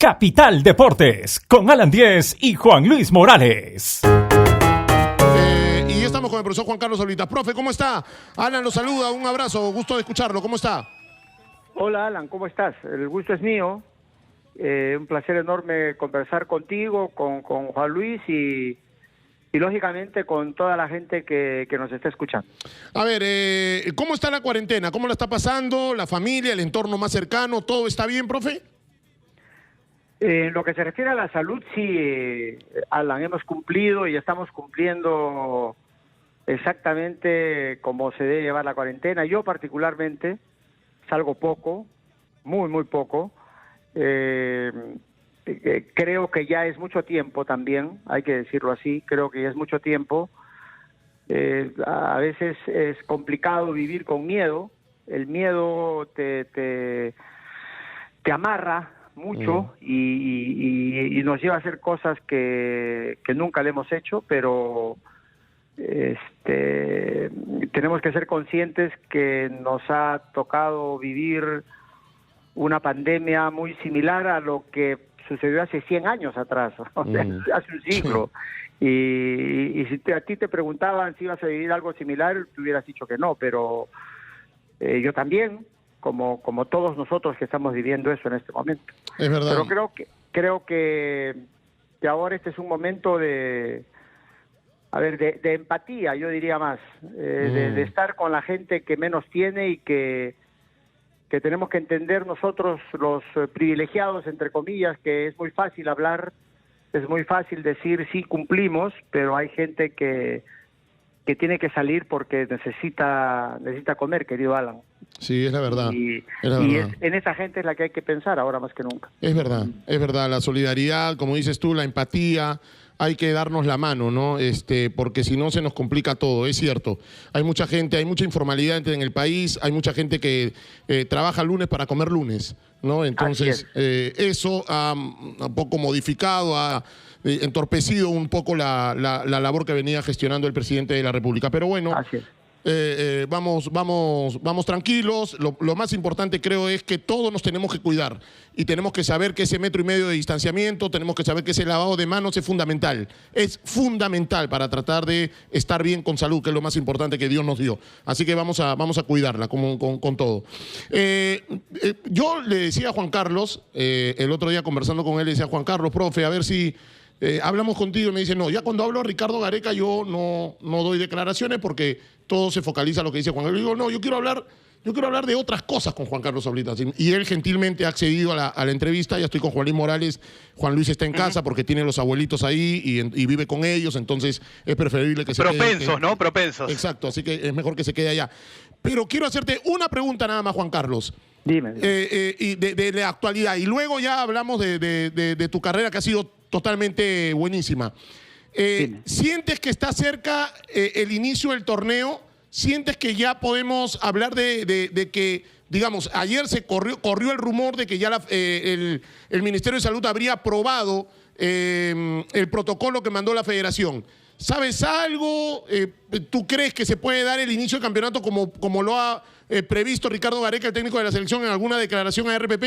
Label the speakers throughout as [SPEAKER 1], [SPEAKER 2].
[SPEAKER 1] Capital Deportes, con Alan Diez y Juan Luis Morales.
[SPEAKER 2] Y estamos con el profesor Juan Carlos Oblitas. Profe, ¿cómo está? Alan lo saluda, un abrazo, gusto de escucharlo. ¿Cómo está?
[SPEAKER 3] Hola Alan, ¿cómo estás? El gusto es mío. Un placer enorme conversar contigo, con Juan Luis y lógicamente con toda la gente que nos está escuchando.
[SPEAKER 2] A ver, ¿cómo está la cuarentena? ¿Cómo la está pasando? ¿La familia, el entorno más cercano? ¿Todo está bien, profe?
[SPEAKER 3] En lo que se refiere a la salud, sí, Alan, hemos cumplido y estamos cumpliendo exactamente como se debe llevar la cuarentena. Yo particularmente salgo poco, muy poco. Creo que ya es mucho tiempo también, hay que decirlo así, creo que ya es mucho tiempo. A veces es complicado vivir con miedo, el miedo te amarra mucho y nos lleva a hacer cosas que nunca le hemos hecho, pero tenemos que ser conscientes que nos ha tocado vivir una pandemia muy similar a lo que sucedió hace 100 años atrás, o sea, hace un siglo. Y si a ti te preguntaban si ibas a vivir algo similar, tú hubieras dicho que no, pero yo también, como todos nosotros que estamos viviendo eso en este momento.
[SPEAKER 2] Es verdad.
[SPEAKER 3] Pero creo que ahora este es un momento de empatía, yo diría más, de estar con la gente que menos tiene y que tenemos que entender nosotros los privilegiados, entre comillas, que es muy fácil hablar, es muy fácil decir sí cumplimos, pero hay gente que tiene que salir porque necesita comer, querido Alan.
[SPEAKER 2] Sí, es la verdad.
[SPEAKER 3] Y
[SPEAKER 2] verdad.
[SPEAKER 3] en esa gente es la que hay que pensar ahora más que nunca.
[SPEAKER 2] Es verdad, la solidaridad, como dices tú, la empatía, hay que darnos la mano, ¿no? Porque si no se nos complica todo, es cierto. Hay mucha gente, hay mucha informalidad en el país, hay mucha gente que trabaja lunes para comer lunes, ¿no? Entonces, eso ha un poco modificado, ha entorpecido un poco la labor que venía gestionando el presidente de la República. Pero bueno, vamos tranquilos. Lo más importante creo es que todos nos tenemos que cuidar y tenemos que saber que ese 1,5 metros de distanciamiento, tenemos que saber que ese lavado de manos es fundamental para tratar de estar bien con salud, que es lo más importante que Dios nos dio. Así que vamos a cuidarla con todo. Yo le decía a Juan Carlos, el otro día conversando con él, le decía a Juan Carlos, profe, a ver si hablamos contigo, y me dice, no, ya cuando hablo a Ricardo Gareca yo no doy declaraciones porque todo se focaliza en lo que dice Juan Carlos. Yo digo, no, yo quiero hablar de otras cosas con Juan Carlos Oblitas. Y él gentilmente ha accedido a la entrevista. Ya estoy con Juan Luis Morales. Juan Luis está en casa porque tiene los abuelitos ahí y vive con ellos, entonces es preferible que se quede.
[SPEAKER 4] Propensos, ¿no? Propensos.
[SPEAKER 2] Exacto, así que es mejor que se quede allá. Pero quiero hacerte una pregunta nada más, Juan Carlos.
[SPEAKER 3] Dime.
[SPEAKER 2] Y de la actualidad. Y luego ya hablamos de tu carrera, que ha sido totalmente buenísima. ¿Sientes que está cerca el inicio del torneo? ¿Sientes que ya podemos hablar de que, digamos, ayer se corrió el rumor de que ya el Ministerio de Salud habría aprobado el protocolo que mandó la Federación? ¿Sabes algo? ¿Tú crees que se puede dar el inicio del campeonato como lo ha previsto Ricardo Gareca, el técnico de la selección, en alguna declaración a RPP?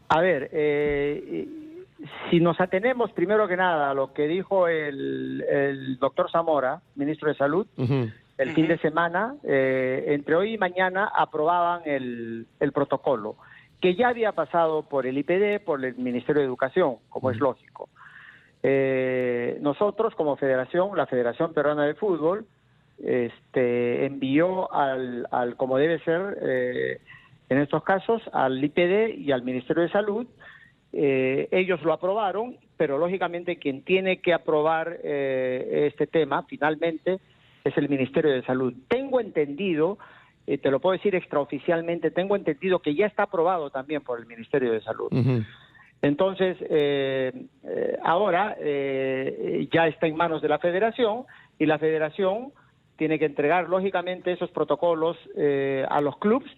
[SPEAKER 3] A ver, si nos atenemos primero que nada a lo que dijo el doctor Zamora, ministro de Salud, el fin de semana, entre hoy y mañana aprobaban el protocolo, que ya había pasado por el IPD, por el Ministerio de Educación, como es lógico. Nosotros como federación, la Federación Peruana de Fútbol, envió al como debe ser, en estos casos, al IPD y al Ministerio de Salud. Ellos lo aprobaron, pero lógicamente quien tiene que aprobar este tema finalmente es el Ministerio de Salud. Tengo entendido, te lo puedo decir extraoficialmente, tengo entendido que ya está aprobado también por el Ministerio de Salud. Entonces, ahora ya está en manos de la Federación y la Federación tiene que entregar lógicamente esos protocolos a los clubes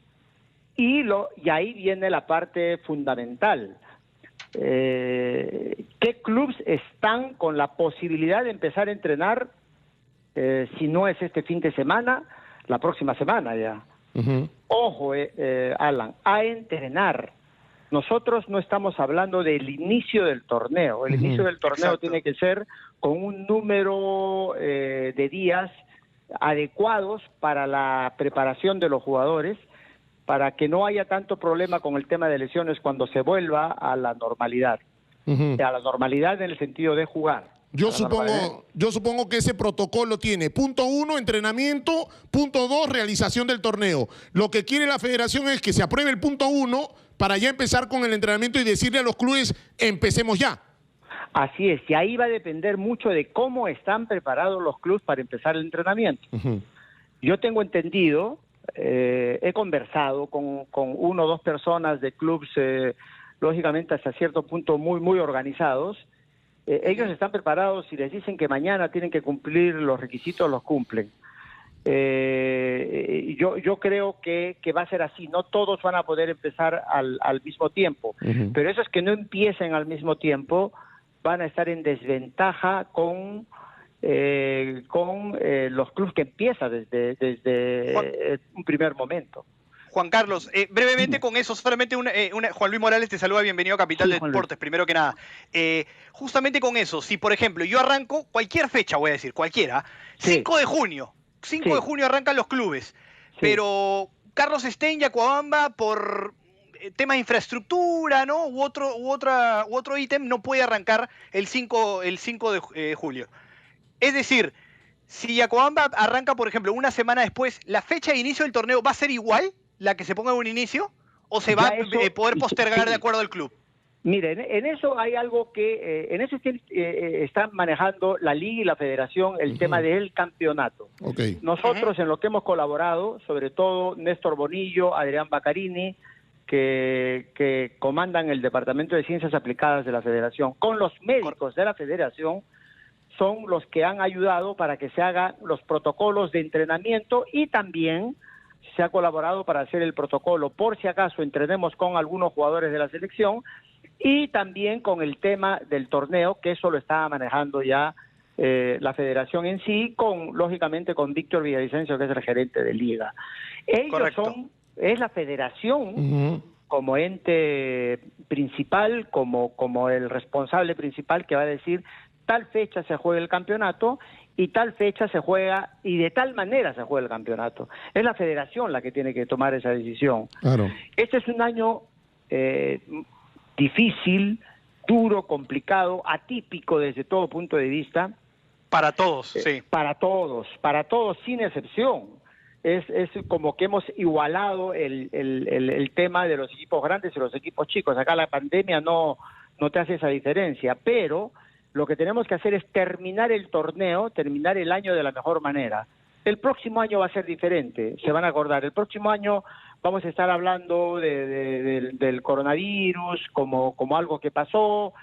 [SPEAKER 3] y ahí viene la parte fundamental. ¿Qué clubes están con la posibilidad de empezar a entrenar, si no es este fin de semana, la próxima semana ya? Ojo, Alan, a entrenar, Nosotros no estamos hablando del inicio del torneo. El inicio del torneo tiene que ser con un número de días adecuados para la preparación de los jugadores, para que no haya tanto problema con el tema de lesiones cuando se vuelva a la normalidad. A la normalidad en el sentido de jugar.
[SPEAKER 2] Yo supongo que ese protocolo tiene punto 1, entrenamiento, punto 2, realización del torneo. Lo que quiere la federación es que se apruebe el punto 1 para ya empezar con el entrenamiento y decirle a los clubes, empecemos ya.
[SPEAKER 3] Así es, y ahí va a depender mucho de cómo están preparados los clubes para empezar el entrenamiento. Yo tengo entendido, he conversado con 1 o 2 personas de clubes, lógicamente hasta cierto punto muy organizados. Ellos están preparados y les dicen que mañana tienen que cumplir los requisitos, los cumplen. Yo creo que va a ser así, no todos van a poder empezar al mismo tiempo, pero esos que no empiecen al mismo tiempo van a estar en desventaja con los clubes que empiezan desde un primer momento.
[SPEAKER 4] Juan Carlos, brevemente con eso, solamente Juan Luis Morales te saluda, bienvenido a Capital Deportes, primero que nada. Justamente con eso, si por ejemplo yo arranco cualquier fecha, voy a decir, cualquiera, 5 de junio, 5 de junio arrancan los clubes, pero Carlos está en Yacuabamba por temas de infraestructura, ¿no? U otro ítem no puede arrancar el 5 de julio. Es decir, si Yacuabamba arranca, por ejemplo, una semana después, ¿la fecha de inicio del torneo va a ser igual, la que se ponga en un inicio, o se va a poder postergar de acuerdo al club?
[SPEAKER 3] Mire, en eso hay algo que, en eso están manejando la Liga y la Federación el tema del campeonato. Nosotros en lo que hemos colaborado, sobre todo Néstor Bonillo, Adrián Baccarini, que comandan el Departamento de Ciencias Aplicadas de la Federación, con los médicos de la Federación, son los que han ayudado para que se hagan los protocolos de entrenamiento y también se ha colaborado para hacer el protocolo, por si acaso entrenemos con algunos jugadores de la selección, y también con el tema del torneo, que eso lo está manejando ya la federación en sí, lógicamente con Víctor Villavicencio, que es el gerente de Liga. Ellos es la federación como ente principal, como el responsable principal que va a decir tal fecha se juega el campeonato y tal fecha se juega y de tal manera se juega el campeonato. Es la federación la que tiene que tomar esa decisión. Claro. Este es un año difícil, duro, complicado, atípico desde todo punto de vista.
[SPEAKER 4] Para todos, sí.
[SPEAKER 3] Para todos sin excepción. Es como que hemos igualado el tema de los equipos grandes y los equipos chicos. Acá la pandemia no te hace esa diferencia, pero lo que tenemos que hacer es terminar el torneo, terminar el año de la mejor manera. El próximo año va a ser diferente, se van a acordar. El próximo año vamos a estar hablando del coronavirus como algo que pasó.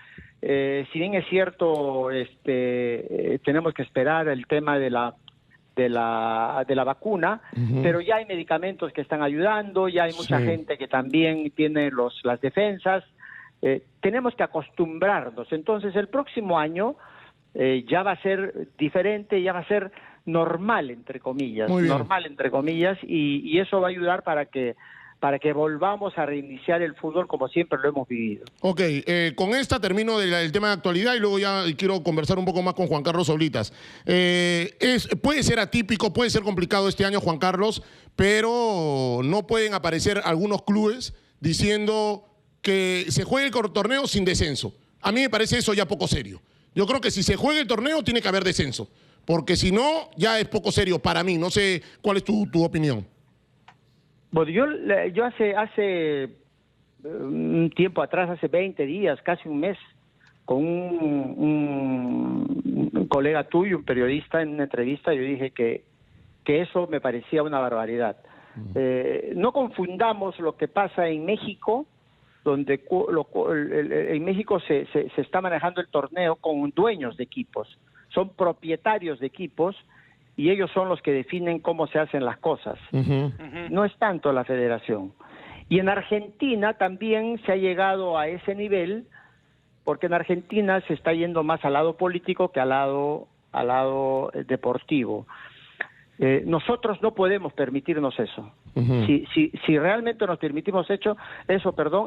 [SPEAKER 3] Si bien es cierto, tenemos que esperar el tema de la vacuna, pero ya hay medicamentos que están ayudando, ya hay mucha gente que también tiene las defensas. Tenemos que acostumbrarnos. Entonces el próximo año ya va a ser diferente, ya va a ser normal, entre comillas, y eso va a ayudar para que volvamos a reiniciar el fútbol como siempre lo hemos vivido.
[SPEAKER 2] Ok, con esta termino el tema de actualidad y luego ya quiero conversar un poco más con Juan Carlos Oblitas. Puede ser atípico, puede ser complicado este año, Juan Carlos, pero no pueden aparecer algunos clubes diciendo que se juegue el torneo sin descenso. A mí me parece eso ya poco serio. Yo creo que si se juega el torneo tiene que haber descenso, porque si no, ya es poco serio para mí. No sé cuál es tu opinión.
[SPEAKER 3] Bueno, yo hace un tiempo atrás, hace 20 días, casi un mes, con un colega tuyo, un periodista, en una entrevista, yo dije que eso me parecía una barbaridad. No confundamos lo que pasa en México, donde en México se está manejando el torneo con dueños de equipos, son propietarios de equipos y ellos son los que definen cómo se hacen las cosas. No es tanto la federación. Y en Argentina también se ha llegado a ese nivel, porque en Argentina se está yendo más al lado político que al lado deportivo. Nosotros no podemos permitirnos eso.
[SPEAKER 2] Ujú.
[SPEAKER 3] Si realmente nos permitimos eso,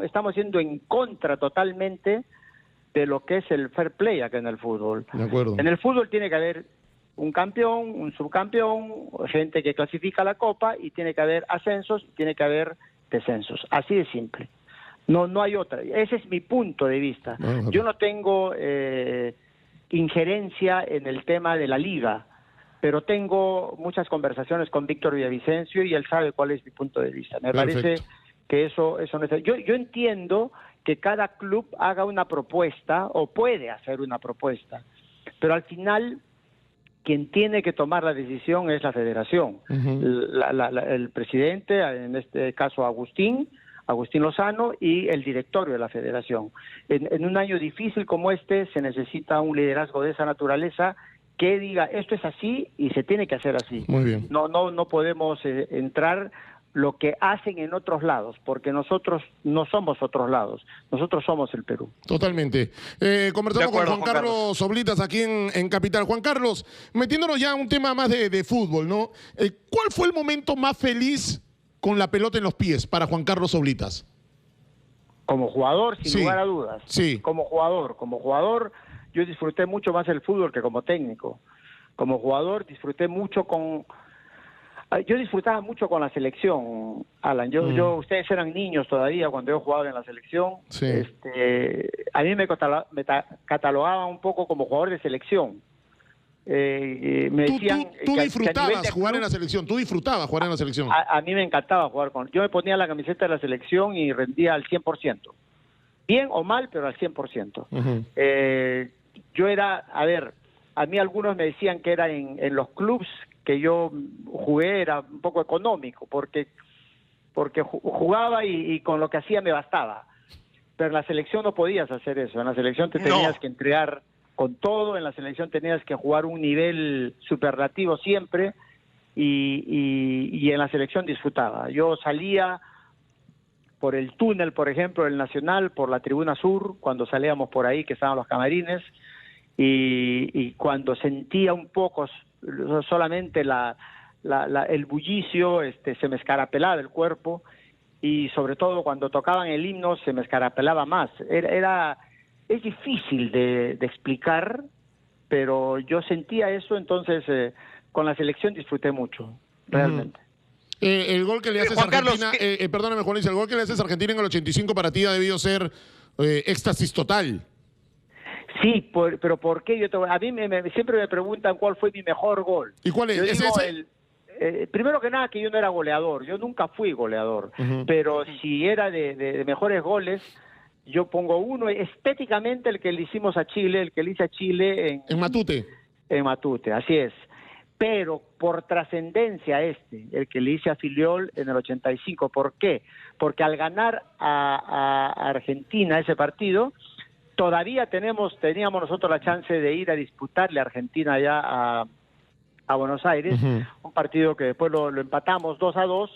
[SPEAKER 3] estamos yendo en contra totalmente de lo que es el fair play acá en el fútbol.
[SPEAKER 2] De acuerdo.
[SPEAKER 3] En el fútbol tiene que haber un campeón, un subcampeón, gente que clasifica la copa, y tiene que haber ascensos, y tiene que haber descensos. Así de simple. No hay otra. Ese es mi punto de vista.
[SPEAKER 2] Ajá.
[SPEAKER 3] Yo no tengo injerencia en el tema de la liga, pero tengo muchas conversaciones con Víctor Villavicencio y él sabe cuál es mi punto de vista. Me
[SPEAKER 2] Perfecto.
[SPEAKER 3] parece que eso no es... Yo entiendo que cada club haga una propuesta, o puede hacer una propuesta, pero al final quien tiene que tomar la decisión es la federación.
[SPEAKER 2] Ujú.
[SPEAKER 3] El presidente, en este caso Agustín Lozano, y el directorio de la federación. En un año difícil como este se necesita un liderazgo de esa naturaleza que diga esto es así y se tiene que hacer así.
[SPEAKER 2] Muy bien.
[SPEAKER 3] No podemos entrar lo que hacen en otros lados, porque nosotros no somos otros lados, nosotros somos el Perú.
[SPEAKER 2] Totalmente. Conversamos
[SPEAKER 4] De acuerdo,
[SPEAKER 2] con Juan Carlos Oblitas aquí en Capital. Juan Carlos, metiéndonos ya a un tema más de fútbol, ¿no? ¿Cuál fue el momento más feliz con la pelota en los pies para Juan Carlos Oblitas?
[SPEAKER 3] Como jugador, sin
[SPEAKER 2] Sí,
[SPEAKER 3] lugar a dudas.
[SPEAKER 2] sí.
[SPEAKER 3] Como jugador, yo disfruté mucho más el fútbol que como técnico. Como jugador disfruté mucho yo disfrutaba mucho con la selección, Alan. Ustedes eran niños todavía cuando yo jugaba en la selección.
[SPEAKER 2] Sí.
[SPEAKER 3] A mí me catalogaban un poco como jugador de selección. Me decían
[SPEAKER 2] Tú
[SPEAKER 3] que a
[SPEAKER 2] disfrutabas
[SPEAKER 3] nivel de
[SPEAKER 2] jugar en la
[SPEAKER 3] club,
[SPEAKER 2] selección, tú disfrutabas jugar en la selección.
[SPEAKER 3] a mí me encantaba jugar yo me ponía la camiseta de la selección y rendía al 100%. Bien o mal, pero al 100%.
[SPEAKER 2] Ujú.
[SPEAKER 3] Yo era, a mí algunos me decían que era en los clubs que yo jugué era un poco económico, porque jugaba y con lo que hacía me bastaba. Pero en la selección no podías hacer eso. En la selección te tenías que entregar con todo, en la selección tenías que jugar un nivel superlativo siempre, y en la selección disfrutaba. Yo salía por el túnel, por ejemplo, del Nacional, por la tribuna sur, cuando salíamos por ahí, que estaban los camarines, y cuando sentía un poco solamente el bullicio, se me escarapelaba el cuerpo, y sobre todo cuando tocaban el himno se me escarapelaba más. Es difícil de explicar, pero yo sentía eso, entonces con la selección disfruté mucho, realmente.
[SPEAKER 2] El gol que le haces a
[SPEAKER 4] Juan Carlos,
[SPEAKER 2] Argentina, perdóname Juan Luis, el gol que le haces a Argentina en el 85 para ti ha debido ser éxtasis total.
[SPEAKER 3] Sí, pero ¿por qué? A mí siempre me preguntan cuál fue mi mejor gol.
[SPEAKER 2] ¿Y cuál es?
[SPEAKER 3] Yo
[SPEAKER 2] ¿Es
[SPEAKER 3] digo,
[SPEAKER 2] ese?
[SPEAKER 3] Primero que nada, que yo no era goleador, yo nunca fui goleador, pero si era de mejores goles, yo pongo uno, estéticamente el que le hicimos a Chile, el que le hice a Chile
[SPEAKER 2] En Matute.
[SPEAKER 3] en Matute, así es. Pero por trascendencia el que le hice a Filiol en el 85. ¿Por qué? Porque al ganar a Argentina ese partido, todavía teníamos nosotros la chance de ir a disputarle a Argentina allá a Buenos Aires, un partido que después lo empatamos 2-2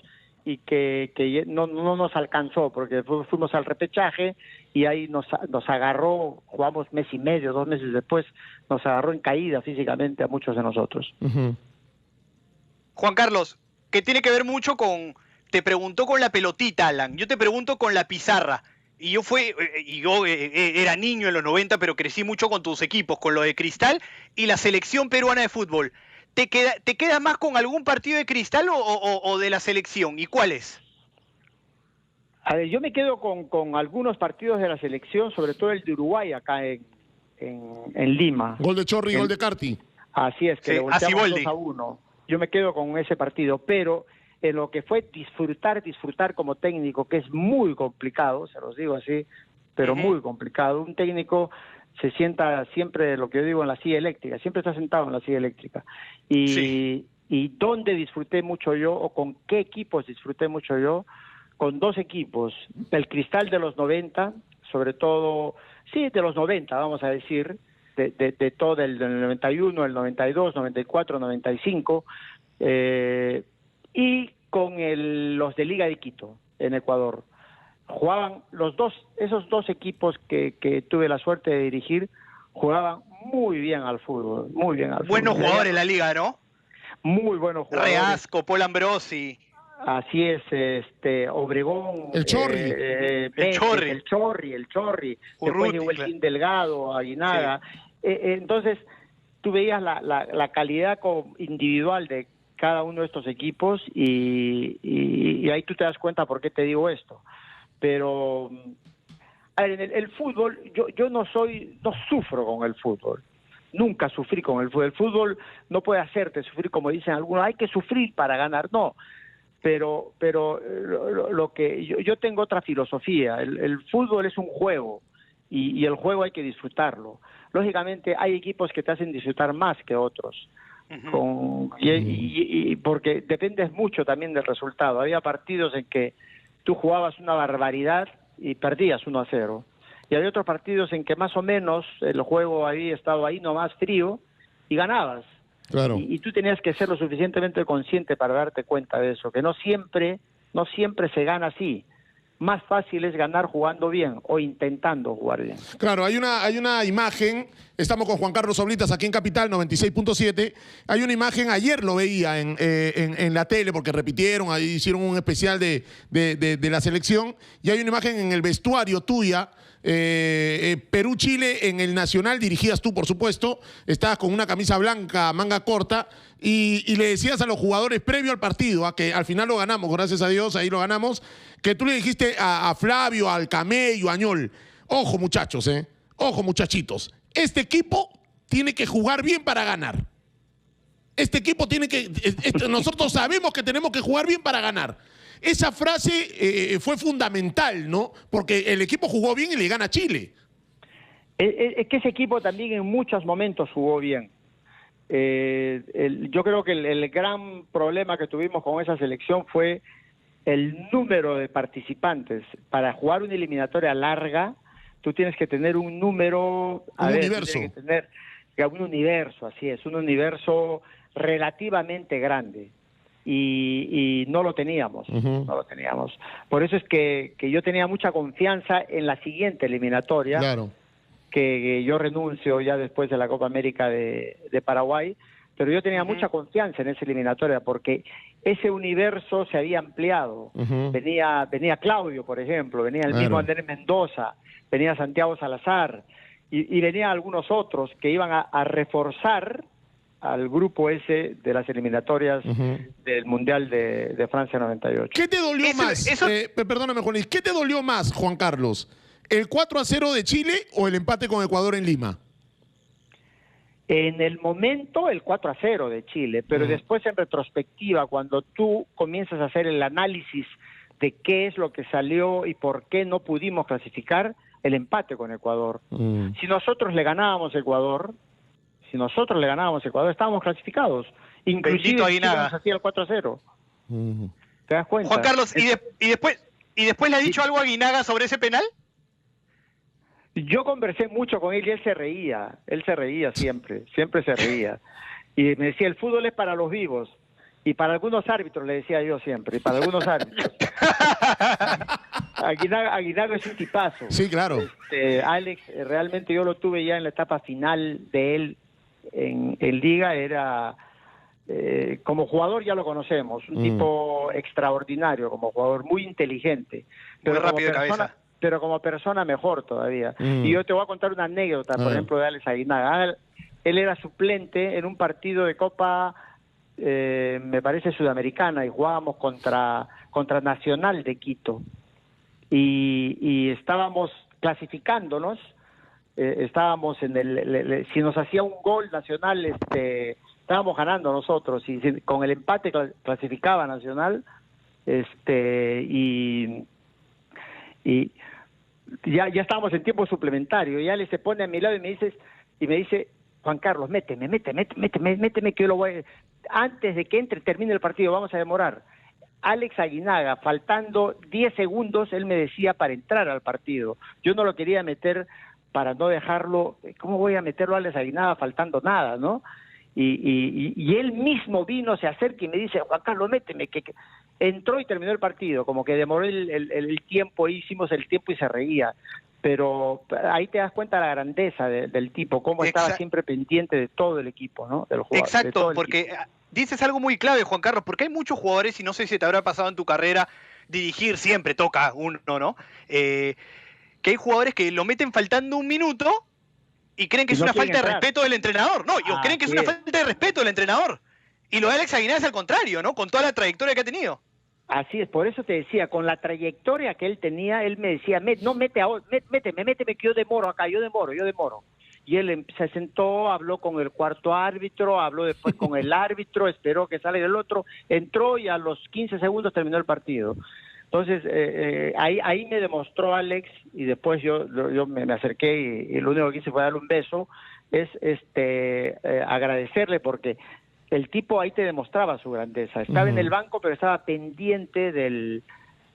[SPEAKER 3] y que no nos alcanzó, porque fuimos al repechaje y ahí nos agarró, jugamos mes y medio, 2 meses después, nos agarró en caída físicamente a muchos de nosotros.
[SPEAKER 4] Juan Carlos, que tiene que ver mucho te preguntó con la pelotita, Alan, yo te pregunto con la pizarra. Y yo era niño en los 90, pero crecí mucho con tus equipos, con lo de Cristal y la selección peruana de fútbol. ¿Te queda más con algún partido de Cristal o de la selección? ¿Y cuál es?
[SPEAKER 3] A ver, yo me quedo con algunos partidos de la selección, sobre todo el de Uruguay acá en Lima.
[SPEAKER 2] Gol de Chorri y gol de Carti.
[SPEAKER 3] Así es, que
[SPEAKER 4] Sí,
[SPEAKER 3] le volteamos
[SPEAKER 4] Siboldi.
[SPEAKER 3] 2-1. Yo me quedo con ese partido, pero en lo que fue disfrutar como técnico, que es muy complicado, se los digo así, pero muy complicado. Un técnico se sienta siempre, lo que yo digo, en la silla eléctrica, siempre está sentado en la silla eléctrica. Y ¿dónde disfruté mucho yo, o con qué equipos disfruté mucho yo? Con 2 equipos, el Cristal de los 90, sobre todo, sí, de los 90, vamos a decir, de todo el 91, el 92, 94, 95, y con los de Liga de Quito, en Ecuador. Jugaban esos dos equipos que tuve la suerte de dirigir, jugaban muy bien al fútbol, muy bien al fútbol.
[SPEAKER 4] Buenos jugadores en la liga, ¿no?
[SPEAKER 3] muy buenos jugadores.
[SPEAKER 4] Reasco, Paul Ambrosi.
[SPEAKER 3] Así es, Obregón,
[SPEAKER 2] El Chorri.
[SPEAKER 3] el Chorri, después llegó el Team Delgado, Aguinaga. Sí. Entonces, tú veías la calidad individual de cada uno de estos equipos y ahí tú te das cuenta por qué te digo esto. Pero, a ver, en el fútbol, yo no sufro con el fútbol. Nunca sufrí con el fútbol. El fútbol no puede hacerte sufrir, como dicen algunos, hay que sufrir para ganar. No. Pero lo que yo tengo otra filosofía. El fútbol es un juego y el juego hay que disfrutarlo. Lógicamente hay equipos que te hacen disfrutar más que otros. Porque dependes mucho también del resultado. Había partidos en que tú jugabas una barbaridad y perdías 1-0. Y había otros partidos en que más o menos el juego había estado ahí nomás frío y ganabas.
[SPEAKER 2] Claro.
[SPEAKER 3] Y tú tenías que ser lo suficientemente consciente para darte cuenta de eso, que no siempre se gana así. Más fácil es ganar jugando bien o intentando jugar bien.
[SPEAKER 2] Claro, hay una imagen, estamos con Juan Carlos Oblitas aquí en Capital 96.7, hay una imagen, ayer lo veía en la tele porque repitieron, ahí hicieron un especial de la selección, y hay una imagen en el vestuario tuya, Perú-Chile en el Nacional, dirigías tú por supuesto, estabas con una camisa blanca, manga corta, y le decías a los jugadores previo al partido, que al final lo ganamos, gracias a Dios, ahí lo ganamos, que tú le dijiste a Flavio, al Camello, a Añol, ojo muchachos, ojo muchachitos, este equipo tiene que jugar bien para ganar. Este equipo tiene que, nosotros sabemos que tenemos que jugar bien para ganar. Esa frase fue fundamental, ¿no? Porque el equipo jugó bien y le gana a Chile.
[SPEAKER 3] Es que ese equipo también en muchos momentos jugó bien. Yo creo que el gran problema que tuvimos con esa selección fue el número de participantes. Para jugar una eliminatoria larga, tú tienes que tener un número...
[SPEAKER 2] universo.
[SPEAKER 3] Tienes que tener un universo, así es, un universo relativamente grande. Y no lo teníamos, no lo teníamos. Por eso es que yo tenía mucha confianza en la siguiente eliminatoria,
[SPEAKER 2] claro,
[SPEAKER 3] que yo renuncio ya después de la Copa América de Paraguay, pero yo tenía mucha confianza en esa eliminatoria porque ese universo se había ampliado. Venía Claudio, por ejemplo, venía el mismo Andrés Mendoza, venía Santiago Salazar y venía algunos otros que iban a reforzar al grupo ese de las eliminatorias del Mundial de Francia 98.
[SPEAKER 2] ¿Qué te dolió más? Perdóname, Juan Luis, ¿qué te dolió más, Juan Carlos? ¿El 4-0 de Chile o el empate con Ecuador en Lima?
[SPEAKER 3] En el momento, el 4-0 de Chile, pero después en retrospectiva, cuando tú comienzas a hacer el análisis de qué es lo que salió y por qué no pudimos clasificar, el empate con Ecuador. Si nosotros le ganábamos a Ecuador, estábamos clasificados. Inclusive nos hacía el 4-0. ¿Te das cuenta?
[SPEAKER 4] Juan Carlos, ¿y después le ha dicho algo a Aguinaga sobre ese penal?
[SPEAKER 3] Yo conversé mucho con él y él se reía siempre se reía. Y me decía, el fútbol es para los vivos. Y para algunos árbitros, le decía yo siempre, y para algunos árbitros. Aguinaga es un tipazo.
[SPEAKER 2] Sí, claro.
[SPEAKER 3] Alex, realmente yo lo tuve ya en la etapa final de él en Liga, era... como jugador ya lo conocemos, un tipo extraordinario, como jugador muy inteligente.
[SPEAKER 4] Muy rápido de cabeza.
[SPEAKER 3] Pero como persona mejor todavía. Y yo te voy a contar una anécdota, por ejemplo, de Alex Aguinaga. Él era suplente en un partido de Copa, me parece sudamericana, y jugábamos contra Nacional de Quito. Y estábamos clasificándonos, estábamos en si nos hacía un gol Nacional, estábamos ganando nosotros, y con el empate clasificaba Nacional, y ya estábamos en tiempo suplementario, y Ale se pone a mi lado y me dice, Juan Carlos, méteme, que yo lo voy antes de que termine el partido, vamos a demorar. Alex Aguinaga, faltando 10 segundos, él me decía para entrar al partido. Yo no lo quería meter para no dejarlo, ¿cómo voy a meterlo a Alex Aguinaga faltando nada, no? Y él mismo vino, se acerca y me dice, Juan Carlos, méteme, que entró y terminó el partido, como que demoró el tiempo, hicimos el tiempo y se reía. Pero ahí te das cuenta de la grandeza del tipo, cómo estaba siempre pendiente de todo el equipo, ¿no? Del jugador.
[SPEAKER 4] Exacto, porque dices algo muy clave, Juan Carlos, porque hay muchos jugadores, y no sé si te habrá pasado en tu carrera, dirigir siempre toca uno, ¿no? Que hay jugadores que lo meten faltando un minuto y creen que es una falta de respeto del entrenador. No, ellos creen que es una falta de respeto del entrenador. Y lo de Alex Aguinaga es al contrario, ¿no? Con toda la trayectoria que ha tenido.
[SPEAKER 3] Así es, por eso te decía, con la trayectoria que él tenía, él me decía, méteme, que yo demoro acá, yo demoro. Y él se sentó, habló con el cuarto árbitro, habló después con el árbitro, esperó que salga el otro, entró y a los 15 segundos terminó el partido. Entonces, ahí me demostró Alex, y después yo me acerqué y lo único que hice fue darle un beso, es agradecerle, porque el tipo ahí te demostraba su grandeza. Estaba en el banco, pero estaba pendiente del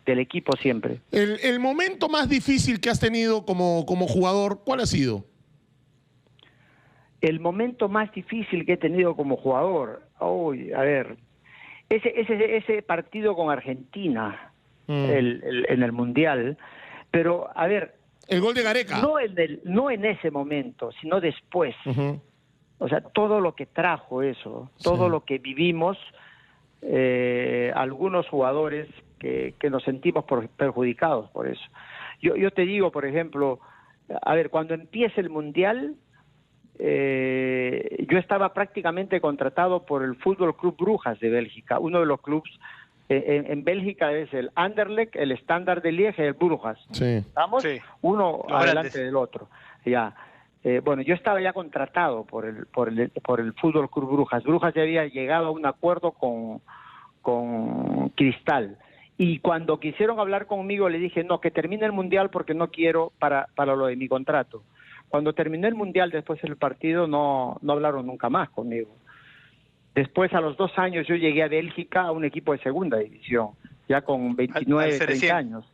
[SPEAKER 3] equipo siempre.
[SPEAKER 2] El momento más difícil que has tenido como jugador, ¿cuál ha sido?
[SPEAKER 3] El momento más difícil que he tenido como jugador, a ver, ese partido con Argentina en el Mundial, pero a ver,
[SPEAKER 2] el gol de Gareca.
[SPEAKER 3] No en ese momento, sino después. O sea, todo lo que trajo eso, todo lo que vivimos, algunos jugadores que nos sentimos perjudicados por eso. Yo te digo, por ejemplo, a ver, cuando empieza el Mundial, yo estaba prácticamente contratado por el Fútbol Club Brujas de Bélgica, uno de los clubes en Bélgica es el Anderlecht, el Standard de Lieja y el Brujas.
[SPEAKER 2] Sí.
[SPEAKER 3] ¿Estamos? Sí. Uno adelante del otro. Ya. Bueno, yo estaba ya contratado por el Fútbol Club Brujas. Brujas ya había llegado a un acuerdo con Cristal. Y cuando quisieron hablar conmigo le dije, no, que termine el Mundial porque no quiero para lo de mi contrato. Cuando terminé el Mundial, después del partido, no hablaron nunca más conmigo. Después, a los 2 años, yo llegué a Bélgica a un equipo de segunda división, ya con 29, 30 años,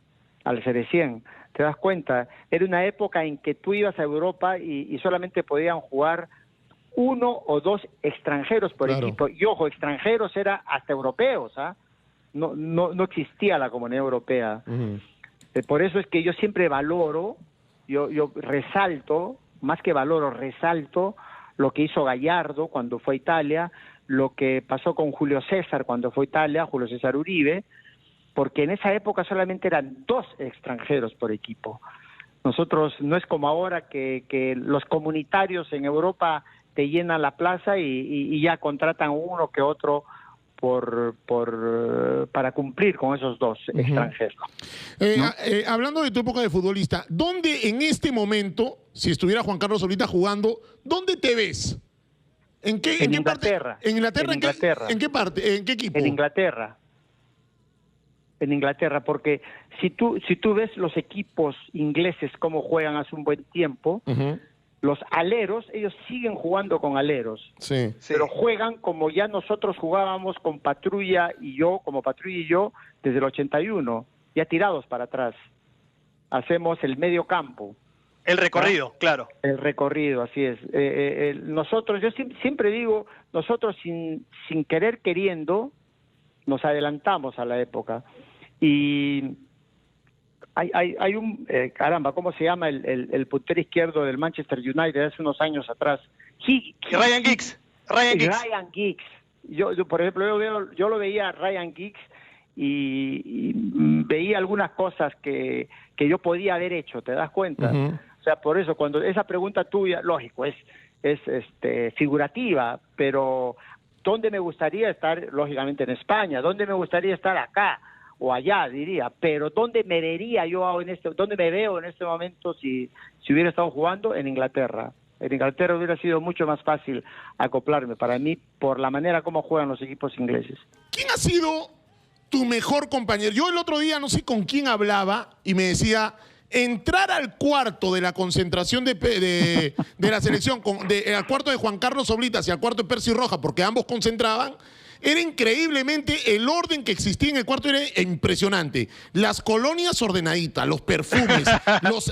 [SPEAKER 3] al Cerecien. ¿Te das cuenta? Era una época en que tú ibas a Europa y solamente podían jugar 1 o 2 extranjeros por equipo. Y ojo, extranjeros era hasta europeos, ¿ah? No existía la Comunidad Europea. Por eso es que yo siempre valoro, yo resalto, más que valoro, resalto lo que hizo Gallardo cuando fue a Italia, lo que pasó con Julio César cuando fue a Italia, Julio César Uribe, porque en esa época solamente eran 2 extranjeros por equipo. Nosotros, no es como ahora que los comunitarios en Europa te llenan la plaza y ya contratan uno que otro para cumplir con esos 2 extranjeros. ¿No?
[SPEAKER 2] Hablando de tu época de futbolista, ¿dónde en este momento, si estuviera Juan Carlos ahorita jugando, dónde te ves? ¿En qué
[SPEAKER 3] Inglaterra.
[SPEAKER 2] Parte? ¿En Inglaterra? ¿En qué parte? ¿En qué equipo?
[SPEAKER 3] En Inglaterra. En Inglaterra, porque si tú ves los equipos ingleses cómo juegan hace un buen tiempo, los aleros, ellos siguen jugando con aleros, pero juegan como ya nosotros jugábamos con Patrulla y yo, desde el 81, ya tirados para atrás. Hacemos el medio campo.
[SPEAKER 4] El recorrido, claro.
[SPEAKER 3] El recorrido, así es. Nosotros, yo siempre digo, nosotros sin querer queriendo, nos adelantamos a la época. Y hay un, caramba, ¿cómo se llama el puntero izquierdo del Manchester United hace unos años atrás?
[SPEAKER 4] Ryan Giggs.
[SPEAKER 3] Ryan Giggs. Yo, por ejemplo, yo lo veía a Ryan Giggs y veía algunas cosas que yo podía haber hecho, ¿te das cuenta? O sea, por eso, cuando esa pregunta tuya, lógico, es figurativa, pero ¿dónde me gustaría estar? Lógicamente en España. ¿Dónde me gustaría estar? Acá o allá, diría. Pero ¿dónde me vería yo dónde me veo en este momento si hubiera estado jugando? En Inglaterra. En Inglaterra hubiera sido mucho más fácil acoplarme para mí por la manera como juegan los equipos ingleses.
[SPEAKER 2] ¿Quién ha sido tu mejor compañero? Yo el otro día no sé con quién hablaba y me decía, entrar al cuarto de la concentración de la selección, al cuarto de Juan Carlos Oblitas y al cuarto de Percy Rojas, porque ambos concentraban, era increíblemente, el orden que existía en el cuarto era impresionante. Las colonias ordenaditas, los perfumes,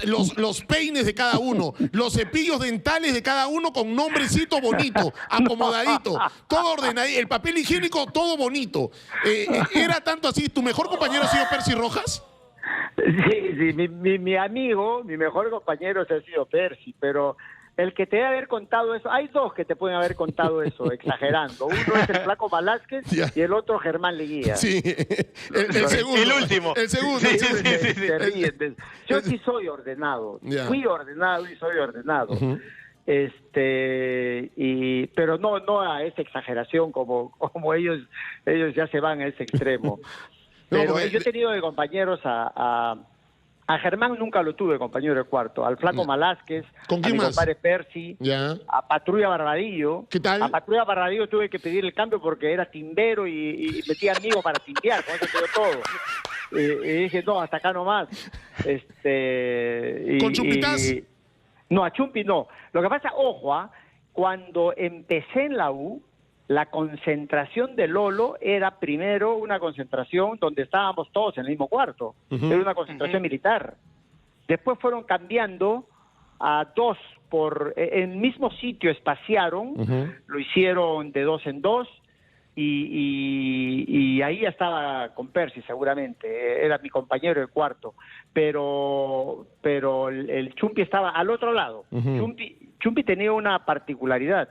[SPEAKER 2] los peines de cada uno, los cepillos dentales de cada uno con nombrecito bonito, acomodadito, todo ordenadito, el papel higiénico todo bonito. ¿Era tanto así? ¿Tu mejor compañero ha sido Percy Rojas?
[SPEAKER 3] Sí, mi amigo, mi mejor compañero ha sido Percy, pero El que te debe haber contado eso, hay dos que te pueden haber contado eso, exagerando. Uno es el Flaco Velázquez y el otro Germán Leguía.
[SPEAKER 2] Sí, el segundo.
[SPEAKER 4] El último.
[SPEAKER 2] El segundo.
[SPEAKER 4] Sí,
[SPEAKER 3] Se ríen de eso. Yo sí soy ordenado. Fui ordenado y soy ordenado. Pero no a esa exageración como ellos ya se van a ese extremo. Pero yo he tenido de compañeros a Germán nunca lo tuve compañero de cuarto, al Flaco Velázquez,
[SPEAKER 2] ¿Con quién
[SPEAKER 3] a mi
[SPEAKER 2] más?
[SPEAKER 3] compadre Percy, a Patrulla Barbadillo.
[SPEAKER 2] ¿Qué tal?
[SPEAKER 3] A Patrulla Barbadillo tuve que pedir el cambio porque era timbero y metía amigos para timbear, con eso quedó todo. Y dije, no, hasta acá nomás.
[SPEAKER 2] ¿Con Chumpitas?
[SPEAKER 3] No, a Chumpi no. Lo que pasa, ojo, cuando empecé en la U, la concentración de Lolo era primero una concentración donde estábamos todos en el mismo cuarto. Era una concentración militar. Después fueron cambiando a 2 en el mismo sitio espaciaron, lo hicieron de 2 en 2 y ahí ya estaba con Percy seguramente, era mi compañero de cuarto, pero el Chumpi estaba al otro lado. Chumpi tenía una particularidad.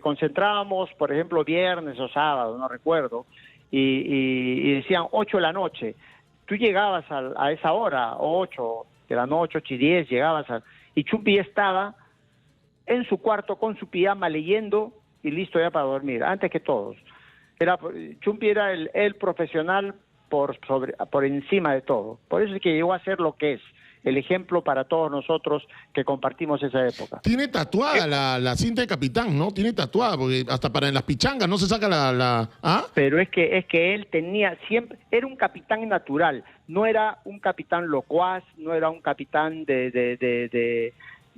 [SPEAKER 3] Concentrábamos, por ejemplo, viernes o sábado, no recuerdo, y decían 8 de la noche. Tú llegabas a esa hora, 8 de la noche, 8:10, y Chumpi ya estaba en su cuarto con su pijama leyendo y listo ya para dormir, antes que todos. Chumpi era el profesional por encima de todo. Por eso es que llegó a ser lo que es. El ejemplo para todos nosotros que compartimos esa época.
[SPEAKER 2] Tiene tatuada la cinta de capitán, ¿no? Tiene tatuada, porque hasta para en las pichangas no se saca ¿Ah?
[SPEAKER 3] Pero es que él tenía siempre, era un capitán natural, no era un capitán locuaz, no era un capitán que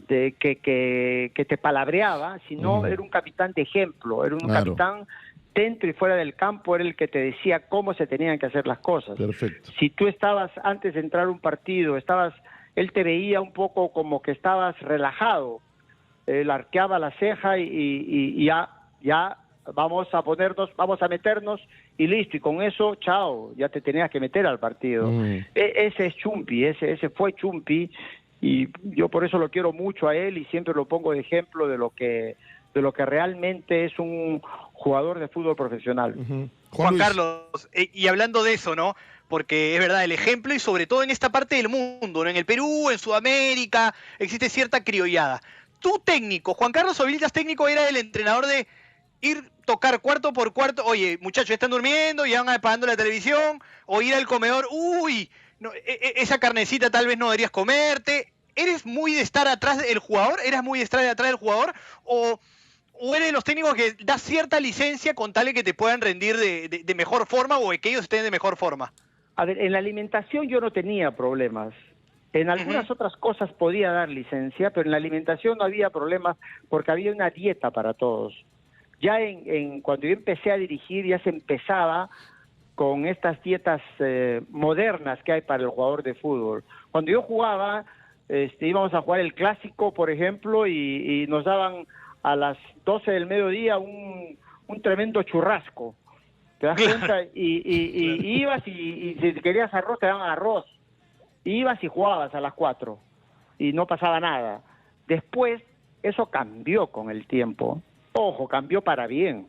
[SPEAKER 3] te palabreaba, sino era un capitán de ejemplo, era un capitán dentro y fuera del campo, era el que te decía cómo se tenían que hacer las cosas.
[SPEAKER 2] Perfecto.
[SPEAKER 3] Si tú estabas, antes de entrar a un partido, él te veía un poco como que estabas relajado, él arqueaba la ceja y ya vamos a meternos y listo, y con eso, chao, ya te tenías que meter al partido. Ese es Chumpi, ese fue Chumpi, y yo por eso lo quiero mucho a él y siempre lo pongo de ejemplo de lo que realmente es un jugador de fútbol profesional.
[SPEAKER 4] Juan Carlos, y hablando de eso, ¿no? Porque es verdad, el ejemplo y sobre todo en esta parte del mundo, ¿no? En el Perú, en Sudamérica, existe cierta criollada. Tu técnico, Juan Carlos Oblitas técnico, era el entrenador de ir tocar cuarto por cuarto, oye, muchachos, están durmiendo, ya van apagando la televisión, o ir al comedor, uy, no, esa carnecita tal vez no deberías comerte. ¿Eres muy de estar atrás del jugador? ¿Eras muy de estar atrás del jugador? ¿O eres de los técnicos que da cierta licencia con tal de que te puedan rendir de mejor forma o de que ellos estén de mejor forma?
[SPEAKER 3] A ver, en la alimentación yo no tenía problemas. En algunas otras cosas podía dar licencia, pero en la alimentación no había problemas porque había una dieta para todos. Ya cuando yo empecé a dirigir ya se empezaba con estas dietas modernas que hay para el jugador de fútbol. Cuando yo jugaba, íbamos a jugar el clásico, por ejemplo, y nos daban a las 12 del mediodía un tremendo churrasco. ¿Te das cuenta? Y ibas y si querías arroz, te daban arroz. Ibas y jugabas a las 4 y no pasaba nada. Después, eso cambió con el tiempo. Ojo, cambió para bien.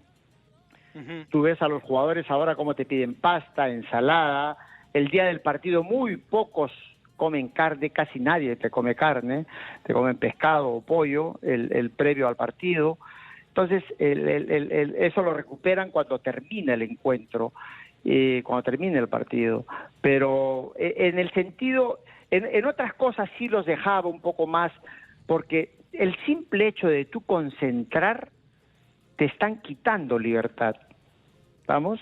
[SPEAKER 3] Tú ves a los jugadores ahora cómo te piden pasta, ensalada. El día del partido muy pocos comen carne, casi nadie te come carne, te comen pescado o pollo el previo al partido. Entonces, eso lo recuperan cuando termina el encuentro, cuando termine el partido. Pero en el sentido, en otras cosas sí los dejaba un poco más, porque el simple hecho de tú concentrar, te están quitando libertad. ¿Vamos?